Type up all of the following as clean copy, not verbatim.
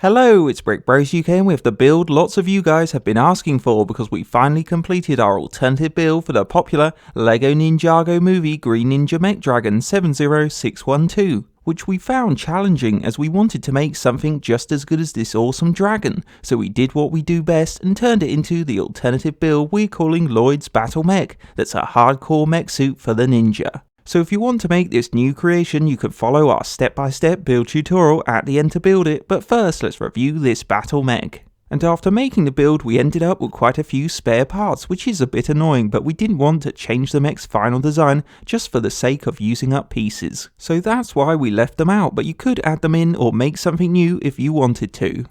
Hello, it's Brick Bros UK and we have the build lots of you guys have been asking for because we finally completed our alternative build for the popular LEGO Ninjago movie Green Ninja Mech Dragon 70612, which we found challenging as we wanted to make something just as good as this awesome dragon, so we did what we do best and turned it into the alternative build we're calling Lloyd'S Battle Mech, that's a hardcore mech suit for the ninja. So if you want to make this new creation, you could follow our step-by-step build tutorial at the end to build it, but first let's review this battle mech. And after making the build, we ended up with quite a few spare parts, which is a bit annoying, but we didn't want to change the mech's final design just for the sake of using up pieces. So that's why we left them out, but you could add them in or make something new if you wanted to.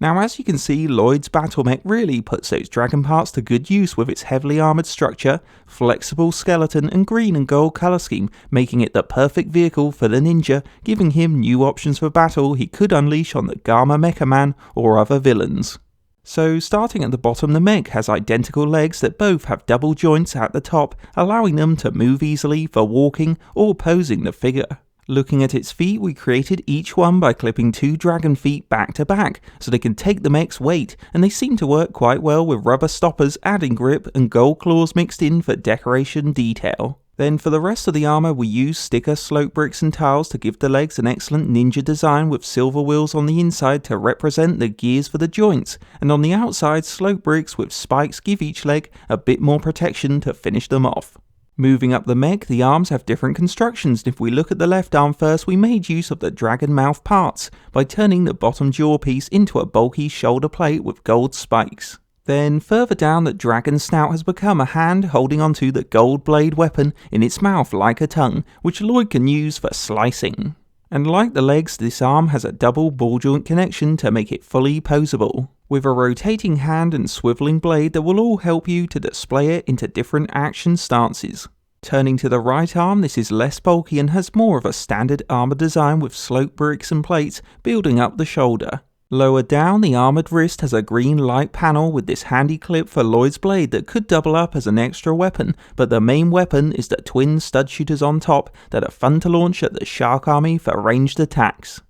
Now as you can see, Lloyd's Battle Mech really puts those dragon parts to good use with its heavily armoured structure, flexible skeleton and green and gold colour scheme, making it the perfect vehicle for the ninja, giving him new options for battle he could unleash on the Gamma Mecha Man or other villains. So starting at the bottom, the mech has identical legs that both have double joints at the top, allowing them to move easily for walking or posing the figure. Looking at its feet, we created each one by clipping two dragon feet back to back, so they can take the mech's weight, and they seem to work quite well with rubber stoppers adding grip and gold claws mixed in for decoration detail. Then for the rest of the armour we used sticker slope bricks and tiles to give the legs an excellent ninja design with silver wheels on the inside to represent the gears for the joints, and on the outside slope bricks with spikes give each leg a bit more protection to finish them off. Moving up the mech, the arms have different constructions, and if we look at the left arm first, we made use of the dragon mouth parts by turning the bottom jaw piece into a bulky shoulder plate with gold spikes. Then further down, the dragon snout has become a hand holding onto the gold blade weapon in its mouth like a tongue, which Lloyd can use for slicing. And like the legs, this arm has a double ball joint connection to make it fully poseable, with a rotating hand and swiveling blade that will all help you to display it into different action stances. Turning to the right arm, this is less bulky and has more of a standard armour design with slope bricks and plates building up the shoulder. Lower down, the armoured wrist has a green light panel with this handy clip for Lloyd's blade that could double up as an extra weapon, but the main weapon is the twin stud shooters on top that are fun to launch at the Shark Army for ranged attacks.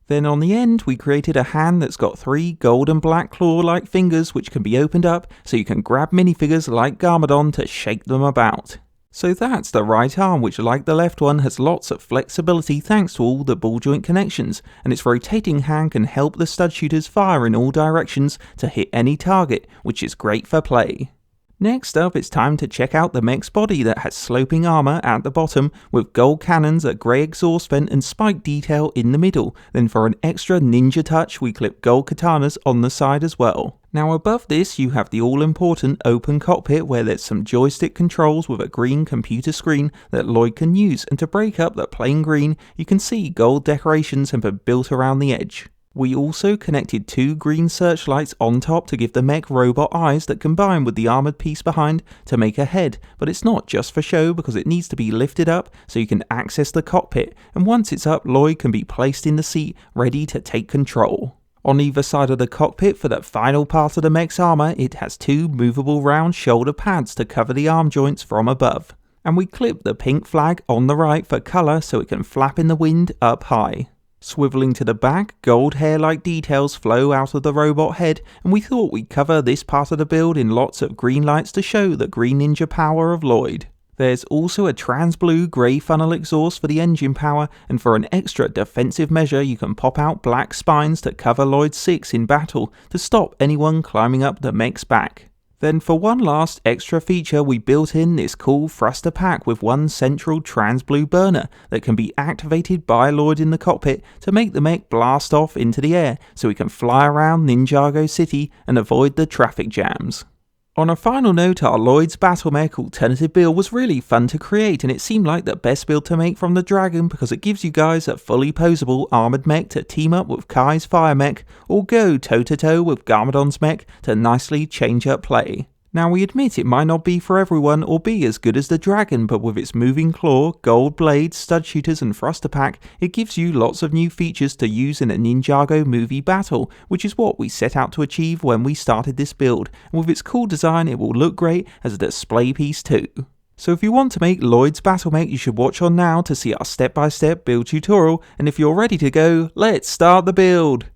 Then on the end, we created a hand that's got three gold and black claw-like fingers which can be opened up so you can grab minifigures like Garmadon to shake them about. So that's the right arm, which like the left one has lots of flexibility thanks to all the ball joint connections, and its rotating hand can help the stud shooters fire in all directions to hit any target, which is great for play. Next up, it's time to check out the mech's body that has sloping armour at the bottom with gold cannons, a grey exhaust vent and spike detail in the middle. Then for an extra ninja touch, we clip gold katanas on the side as well. Now above this you have the all-important open cockpit where there's some joystick controls with a green computer screen that Lloyd can use, and to break up the plain green you can see gold decorations have been built around the edge. We also connected two green searchlights on top to give the mech robot eyes that combine with the armoured piece behind to make a head, but it's not just for show because it needs to be lifted up so you can access the cockpit, and once it's up Lloyd can be placed in the seat ready to take control. On either side of the cockpit for the final part of the mech's armour, it has two movable round shoulder pads to cover the arm joints from above. And we clip the pink flag on the right for colour so it can flap in the wind up high. Swivelling to the back, gold hair-like details flow out of the robot head, and we thought we'd cover this part of the build in lots of green lights to show the green ninja power of Lloyd. There's also a trans-blue grey funnel exhaust for the engine power, and for an extra defensive measure you can pop out black spines to cover Lloyd's 6 in battle to stop anyone climbing up the mech's back. Then for one last extra feature we built in this cool thruster pack with one central trans-blue burner that can be activated by Lloyd in the cockpit to make the mech blast off into the air so we can fly around Ninjago City and avoid the traffic jams. On a final note, our Lloyd's Battle Mech alternative build was really fun to create, and it seemed like the best build to make from the dragon because it gives you guys a fully poseable armoured mech to team up with Kai's Fire Mech or go toe to toe with Garmadon's mech to nicely change up play. Now we admit it might not be for everyone or be as good as the dragon, but with its moving claw, gold blades, stud shooters and thruster pack, it gives you lots of new features to use in a Ninjago movie battle, which is what we set out to achieve when we started this build, and with its cool design it will look great as a display piece too. So if you want to make Lloyd's Battle Mech, you should watch on now to see our step-by-step build tutorial, and if you're ready to go, let's start the build!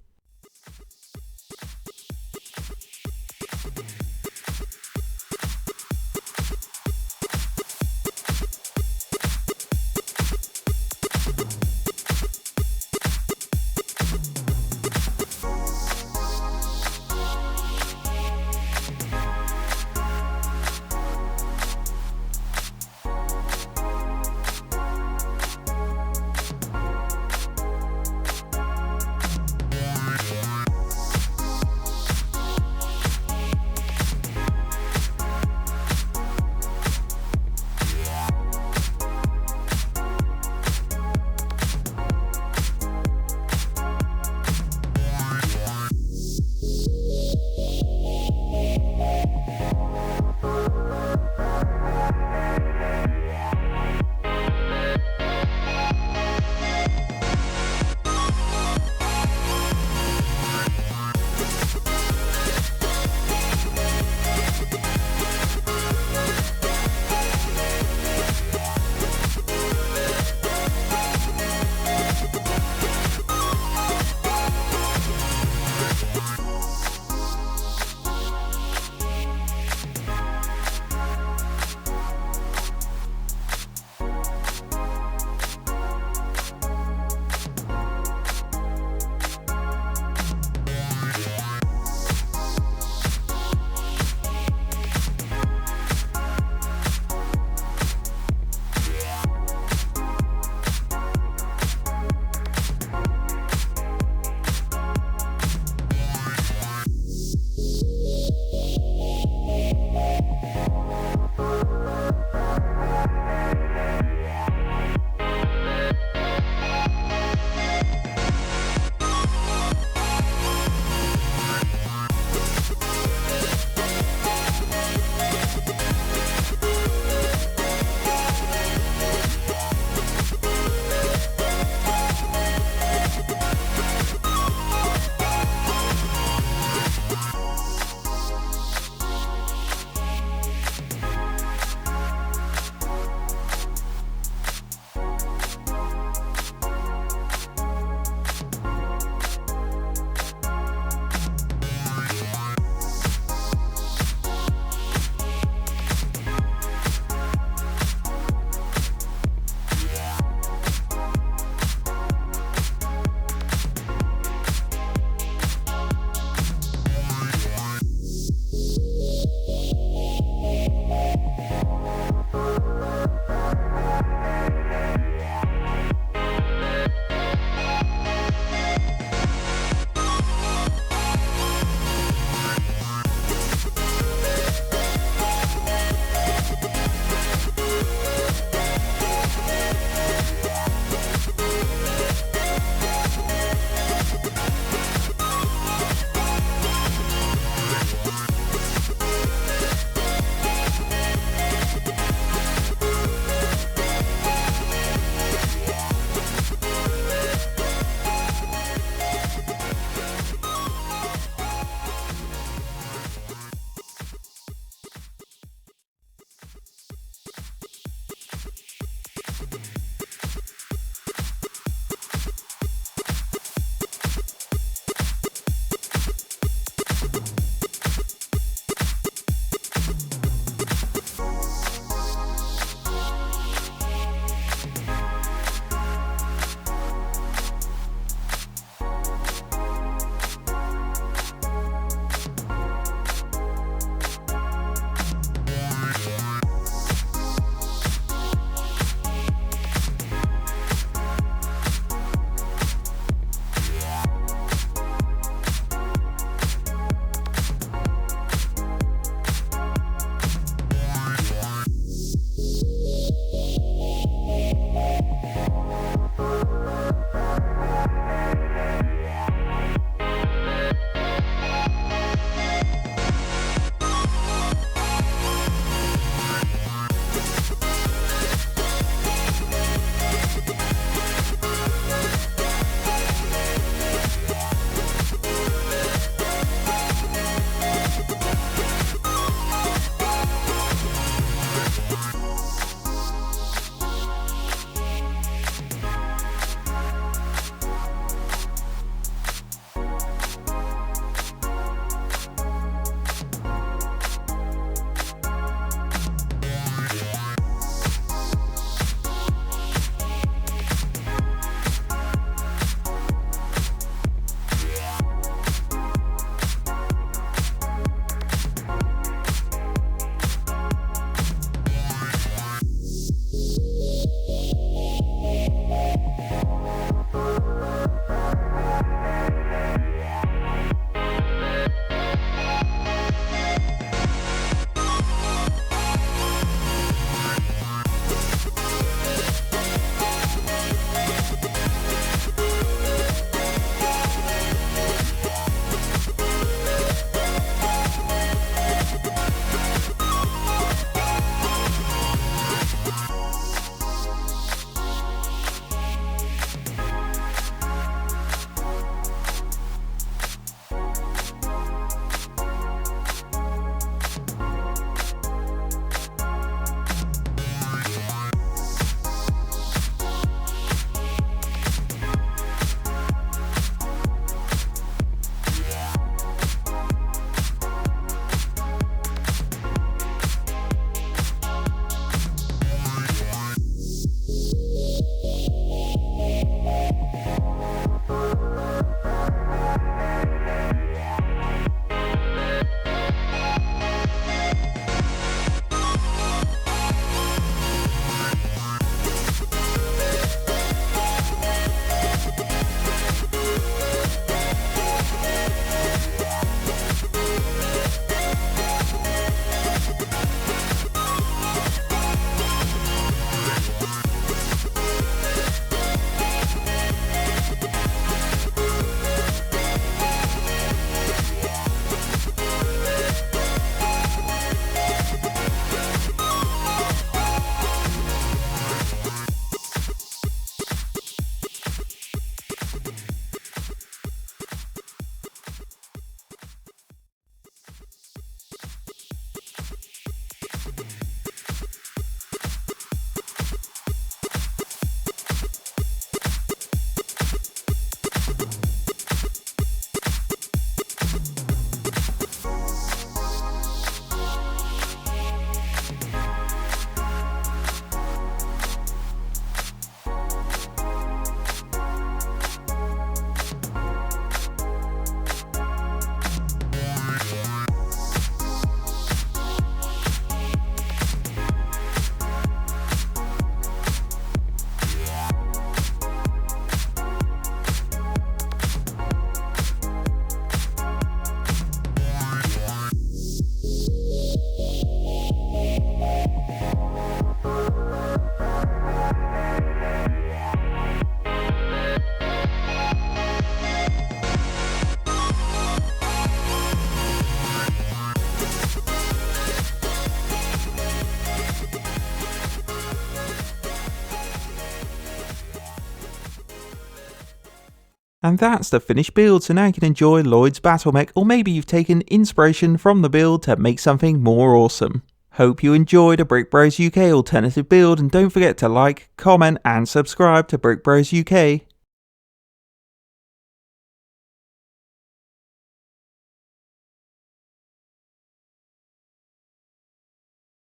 And that's the finished build, so now you can enjoy Lloyd's Battle Mech, or maybe you've taken inspiration from the build to make something more awesome. Hope you enjoyed a Brick Bros UK alternative build, and don't forget to like, comment and subscribe to Brick Bros UK.